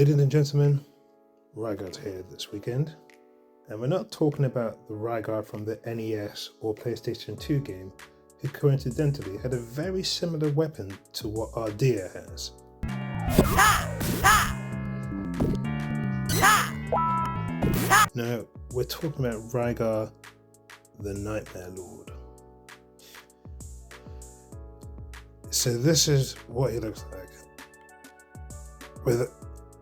Ladies and gentlemen, RYGAR's here this weekend, and we're not talking about the RYGAR from the NES or PlayStation 2 game, who coincidentally had a very similar weapon to what our deer has. No, we're talking about RYGAR, the Nightmare Lord. So this is what he looks like. With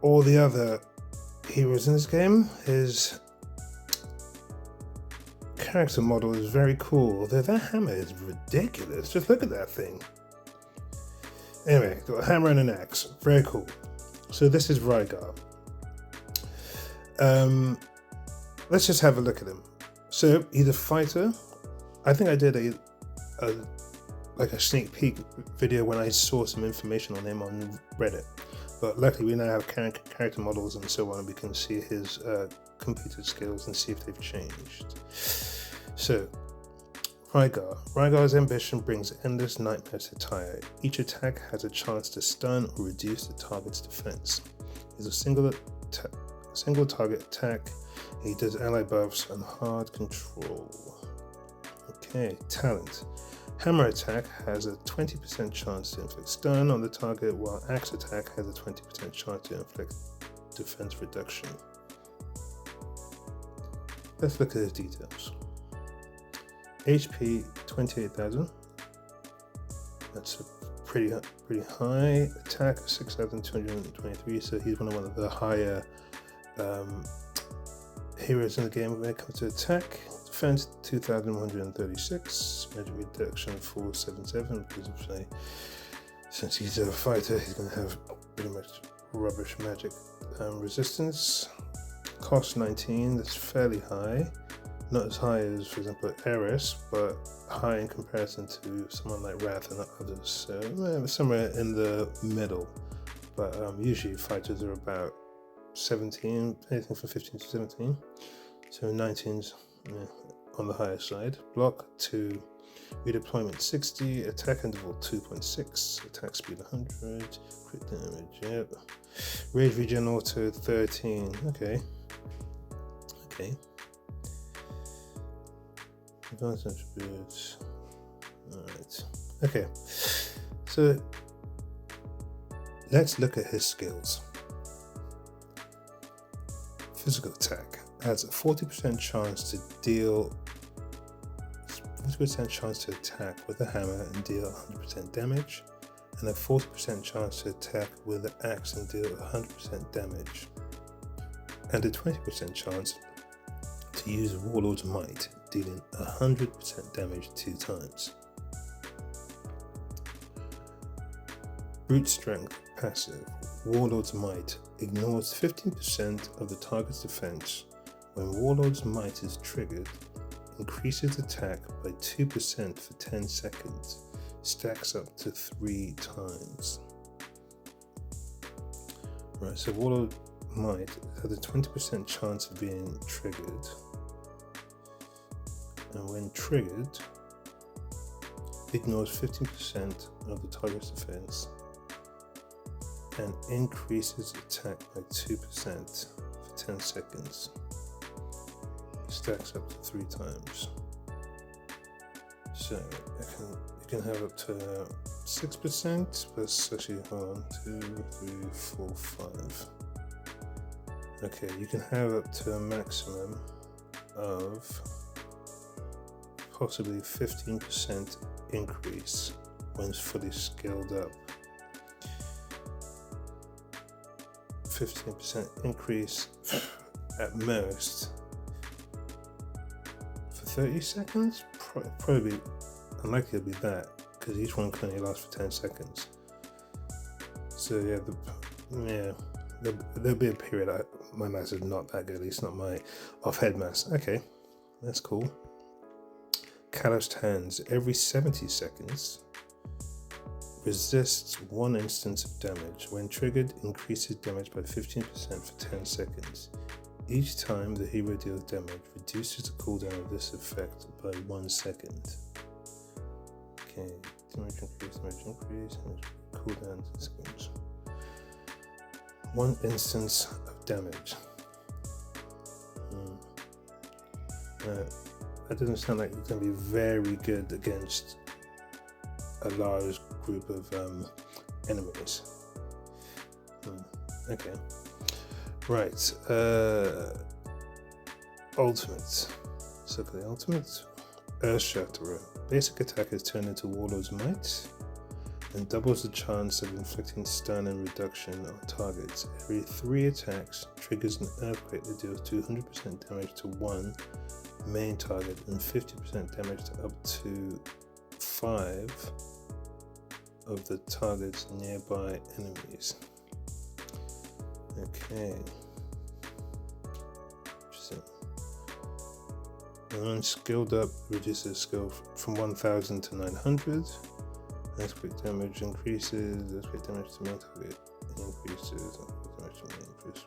all the other heroes in this game, his character model is very cool, although that hammer is ridiculous. Just look at that thing. Anyway, got a hammer and an axe. Very cool. So this is RYGAR. Let's just have a look at him. So he's a fighter. I think I did a sneak peek video when I saw some information on him on Reddit. But luckily we now have character models and so on. We can see his computer skills and see if they've changed. So, RYGAR. RYGAR's ambition brings endless nightmares to Tyre. Each attack has a chance to stun or reduce the target's defense. It's a single target attack. He does ally buffs and hard control. Okay, talent. Hammer attack has a 20% chance to inflict stun on the target, while axe attack has a 20% chance to inflict defense reduction. Let's look at his details. HP 28,000. That's pretty high. Attack 6,223. So he's one of the higher heroes in the game when it comes to attack. Defense 2,136. Magic reduction 477 because of since he's a fighter, he's going to have pretty much rubbish magic resistance. Cost 19. That's fairly high. Not as high as, for example, Eris, but high in comparison to someone like Wrath and others. So somewhere in the middle. But usually fighters are about 17, anything from 15 to 17. So 19's on the higher side. Block 2, redeployment 60, attack interval 2.6, attack speed 100, crit damage, yep. Rage regen auto 13, okay. Advanced attributes, alright. Okay, so let's look at his skills. Physical attack has a 40% chance to deal 40% chance to attack with a hammer and deal 100% damage, and a 40% chance to attack with an axe and deal 100% damage, and a 20% chance to use Warlord's Might, dealing 100% damage 2 times. Brute Strength passive. Warlord's Might ignores 15% of the target's defense. When Warlord's Might is triggered, increases attack by 2% for 10 seconds, stacks up to 3 times. Right, so Warlord Might has a 20% chance of being triggered, and when triggered, ignores 15% of the target's defense and increases attack by 2% for 10 seconds. Stacks up to 3 times. So you can have up to 6%, but actually, hold on, 2, 3, 4, 5. Okay, you can have up to a maximum of possibly 15% increase when fully scaled up. 15% increase at most for 30 seconds? Probably unlikely to be that, because each one can only last for 10 seconds. So there'll be a period my maths is not that good, at least not my off-head maths. Okay, that's cool. Calloused Hands. Every 70 seconds, resists 1 instance of damage. When triggered, increases damage by 15% for 10 seconds. Each time the hero deals damage, reduces the cooldown of this effect by 1 second. Okay, damage increase, cooldown seconds. 1 instance of damage. That doesn't sound like it's going to be very good against a large group of enemies. Okay. Right. Ultimate. So for the ultimate, Earth Shatterer. Basic attack is turned into Warlord's Might and doubles the chance of inflicting stun and reduction on targets. Every 3 attacks triggers an earthquake that deals 200% damage to 1 main target and 50% damage to up to 5 of the target's nearby enemies. Okay. Interesting. And skilled up reduces skill from 1000 to 900. Earthquake damage increases. Earthquake damage to main target increases. Damage to main increase.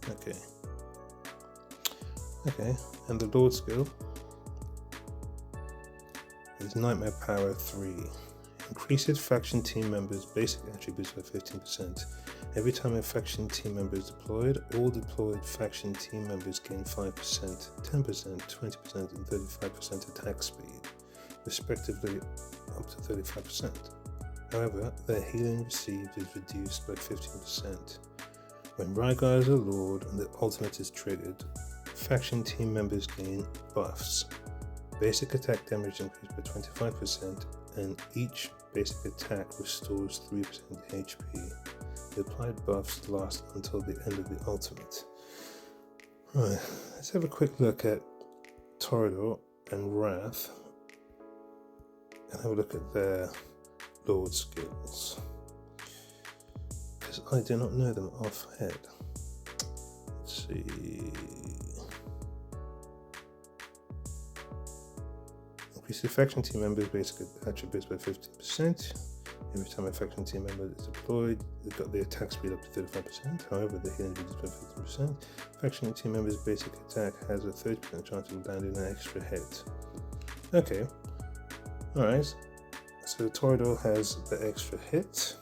Okay. Okay. And the Lord skill is Nightmare Power 3. Increases faction team members' basic attributes by 15%. Every time a faction team member is deployed, all deployed faction team members gain 5%, 10%, 20%, and 35% attack speed, respectively up to 35%. However, their healing received is reduced by 15%. When RYGAR is a lord and the ultimate is triggered, faction team members gain buffs. Basic attack damage increased by 25%, and each basic attack restores 3% HP. The applied buffs last until the end of the ultimate. Right, let's have a quick look at Toreador and Wrath and have a look at their Lord skills, because I do not know them off head. Let's see. Increase the faction team members' basic attributes by 15%. Every time a faction team member is deployed, they've got the attack speed up to 35%. However, the healing reduced by 15%. Faction team member's basic attack has a 30% chance of landing an extra hit. Okay. Alright. So Toreador has the extra hit.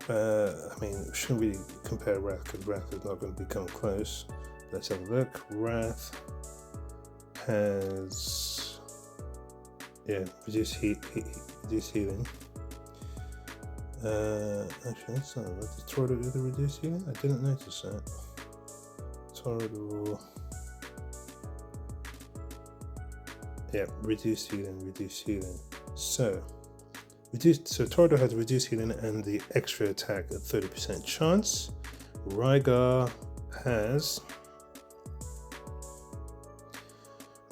I mean, we shouldn't really compare Wrath because Wrath is not going to become close. Let's have a look. Wrath has reduced healing. Actually, that's not right. Does Toreador do the reduced healing? I didn't notice that. Toreador. Yeah, reduced healing. So Toreador has reduced healing and the extra attack at 30% chance. RYGAR has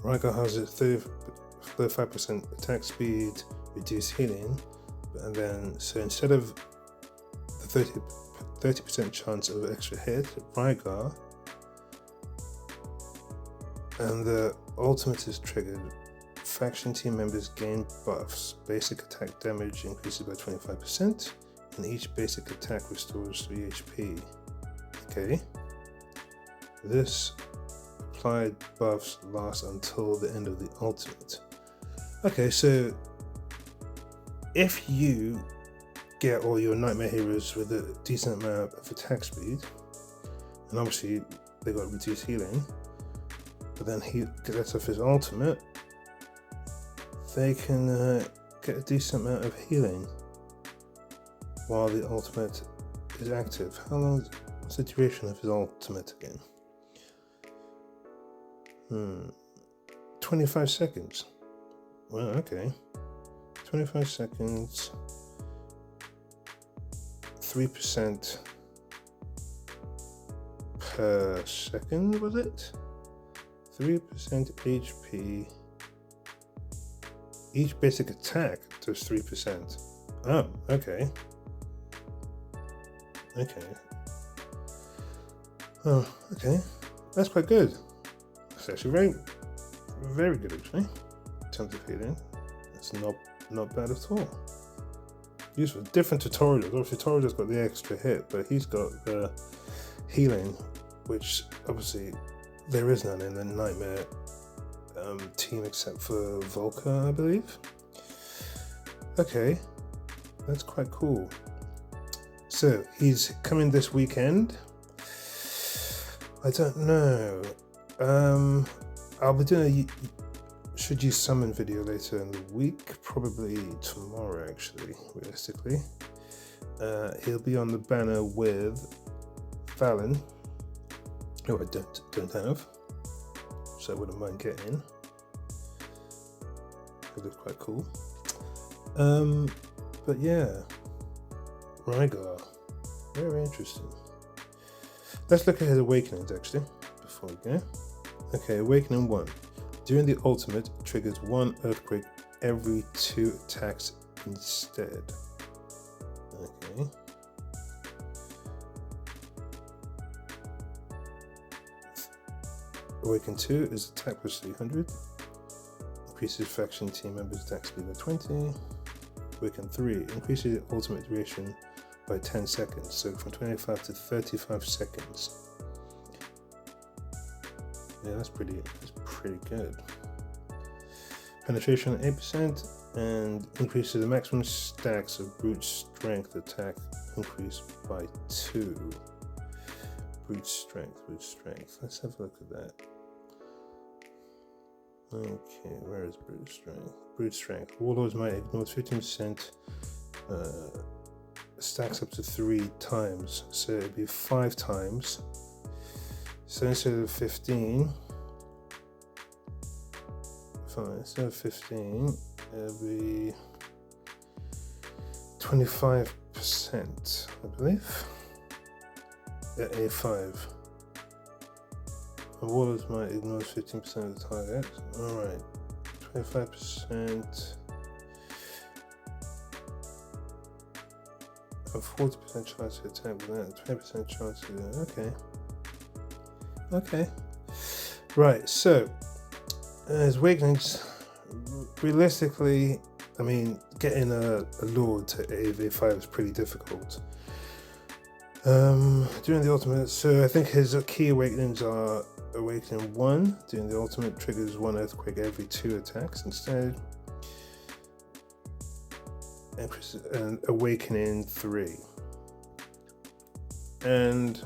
a 35% attack speed, reduced healing, and then so instead of the 30% chance of extra hit, RYGAR, and the ultimate is triggered, faction team members gain buffs. Basic attack damage increases by 25%, and each basic attack restores 3 HP. Okay. This applied buffs last until the end of the ultimate. Okay, so if you get all your Nightmare heroes with a decent amount of attack speed, and obviously they got reduced healing, but then he gets off his ultimate, they can get a decent amount of healing while the ultimate is active. How long is the duration of his ultimate again? 25 seconds. Well, okay. 25 seconds. 3% per second, was it? 3% HP. Each basic attack does 3%. Oh, okay. Okay. Oh, okay. That's quite good. That's actually very, very good, actually. In terms of healing. It's not bad at all. Useful. Different to Toreador. Obviously, Toreador's got the extra hit, but he's got the healing, which obviously there is none in the Nightmare team except for Volker, I believe. Okay, that's quite cool. So he's coming this weekend. I don't know. I'll be doing a Should You Summon video later in the week, probably tomorrow actually, realistically. He'll be on the banner with Fallon, who I don't have, so I wouldn't mind getting. It looks quite cool. But yeah, RYGAR, very interesting. Let's look at his awakenings actually, before we go. Okay, awakening 1. During the ultimate, triggers 1 earthquake every 2 attacks instead. Okay. Awaken 2 is attack plus 300. Increases faction team members' attack speed by 20. Awaken 3 increases the ultimate duration by 10 seconds, so from 25 to 35 seconds. Yeah, that's pretty good. Penetration 8% and increases the maximum stacks of brute strength attack increase by 2. Brute strength. Let's have a look at that. Okay, where is brute strength? Brute strength. Warlords might ignore 15%. Stacks up to 3 times, so it'd be 5 times. So instead of 15, it'll be 25%, I believe. At A5. And Warlords might ignore 15% of the target. Alright, 25%. A 40% chance to attack with that, 20% chance to do. Okay. Right, so as awakenings, realistically, I mean, getting a Lord to AV5 is pretty difficult. During the ultimate, so I think his key awakenings are awakening 1. During the ultimate, triggers 1 earthquake every 2 attacks instead. And awakening 3. And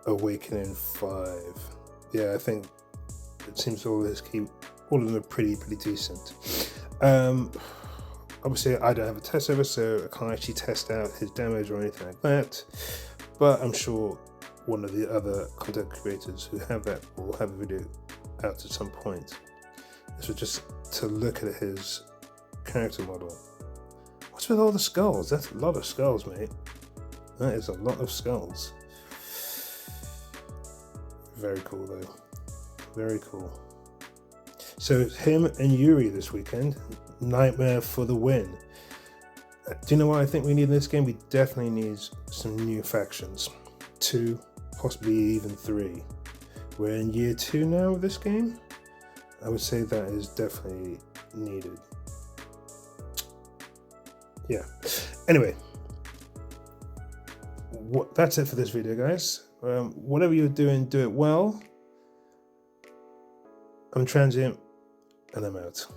awakening 5. Yeah, I think it seems all of them are pretty decent. Obviously I don't have a test server, so I can't actually test out his damage or anything like that, but I'm sure one of the other content creators who have that will have a video out at some point. So just to look at his character model. What's with all the skulls? That's a lot of skulls, mate. That is a lot of skulls. Very cool though. Very cool. So it's him and Yuri this weekend. Nightmare for the win. Do you know what I think we need in this game? We definitely need some new factions. 2, possibly even 3. We're in year 2 now of this game. I would say that is definitely needed. Yeah. Anyway, that's it for this video, guys. Whatever you're doing, do it well. I'm Transient, and I'm out.